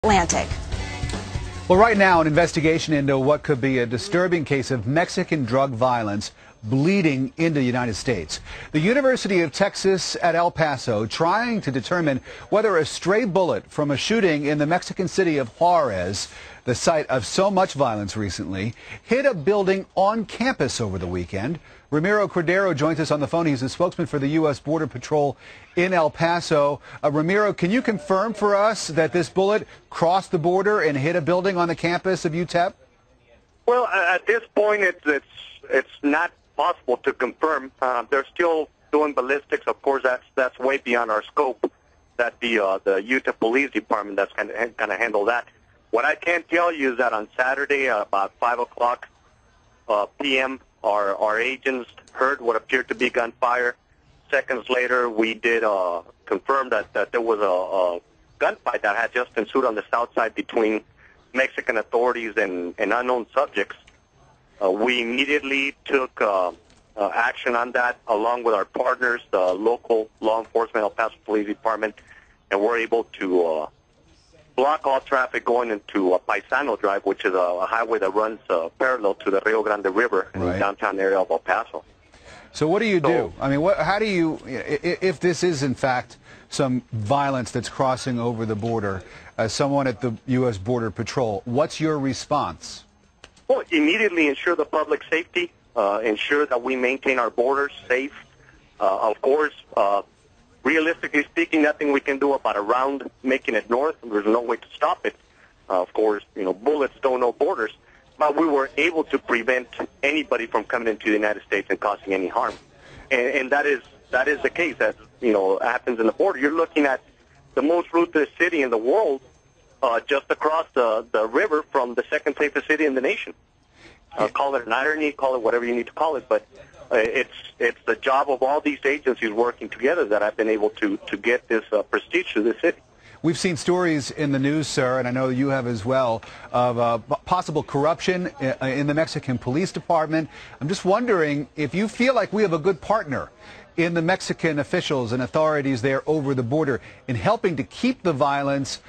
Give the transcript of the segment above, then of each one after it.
Atlantic. Well, right now, an investigation into what could be a disturbing case of Mexican drug violence bleeding into the United States. The University of Texas at El Paso trying to determine whether a stray bullet from a shooting in the Mexican city of Juarez, the site of so much violence recently, hit a building on campus over the weekend. Ramiro Cordero joins us on the phone. He's a spokesman for the U.S. Border Patrol in El Paso. Ramiro, can you confirm for us that this bullet crossed the border and hit a building on the campus of UTEP? Well, at this point, it's not possible to confirm. They're still doing ballistics. Of course, that's way beyond our scope. That the UTEP Police Department that's going to handle that. What I can tell you is that on Saturday, about 5 o'clock p.m., our agents heard what appeared to be gunfire. Seconds later, we did confirm that there was a gunfight that had just ensued on the south side between Mexican authorities and unknown subjects. We immediately took action on that, along with our partners, the local law enforcement, El Paso Police Department, and we're able to block all traffic going into Paisano Drive, which is a highway that runs parallel to the Rio Grande River in the downtown area of El Paso. So what do you do? I mean, how do you, if this is in fact some violence that's crossing over the border, as someone at the U.S. Border Patrol, what's your response? Well, immediately ensure the public safety, ensure that we maintain our borders safe. Of course, realistically speaking, nothing we can do about around making it north. There's no way to stop it. Of course, bullets don't know borders. But we were able to prevent anybody from coming into the United States and causing any harm. And that is the case. That happens in the border. You're looking at the most ruthless city in the world, just across the river from the second safest city in the nation. Call it an irony, call it whatever you need to call it, but it's the job of all these agencies working together that I've been able to get this prestige to the city. We've seen stories in the news, sir, and I know you have as well, of possible corruption in the Mexican Police Department. I'm just wondering if you feel like we have a good partner in the Mexican officials and authorities there over the border in helping to keep the violence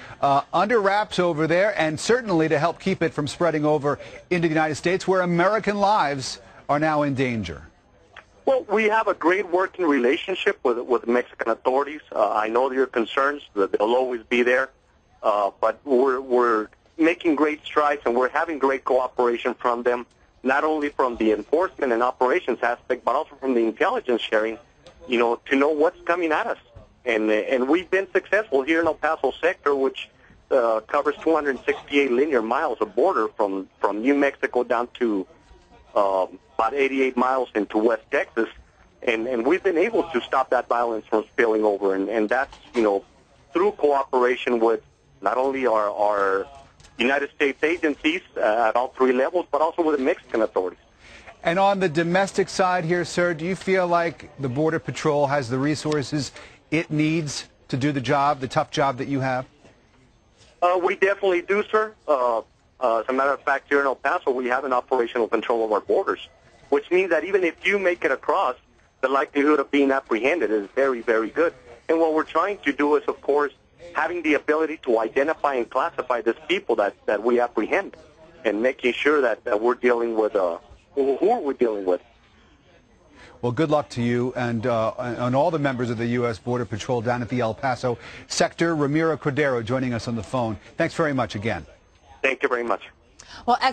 under wraps over there, and certainly to help keep it from spreading over into the United States, where American lives are now in danger. Well, we have a great working relationship with Mexican authorities. I know your concerns; that they'll always be there, but we're making great strides, and we're having great cooperation from them, not only from the enforcement and operations aspect, but also from the intelligence sharing. To know what's coming at us, and we've been successful here in El Paso sector, which covers 268 linear miles of border from New Mexico down to about 88 miles into West Texas, and we've been able to stop that violence from spilling over, and that's through cooperation with not only our United States agencies at all three levels, but also with the Mexican authorities. And on the domestic side here, sir, do you feel like the Border Patrol has the resources it needs to do the job, the tough job that you have? We definitely do, sir. As a matter of fact, here in El Paso, we have an operational control of our borders, which means that even if you make it across, the likelihood of being apprehended is very, very good. And what we're trying to do is, of course, having the ability to identify and classify these people that we apprehend, and making sure that we're dealing with who are we dealing with. Well, good luck to you and all the members of the U.S. Border Patrol down at the El Paso sector. Ramiro Cordero joining us on the phone. Thanks very much again. Thank you very much. Well,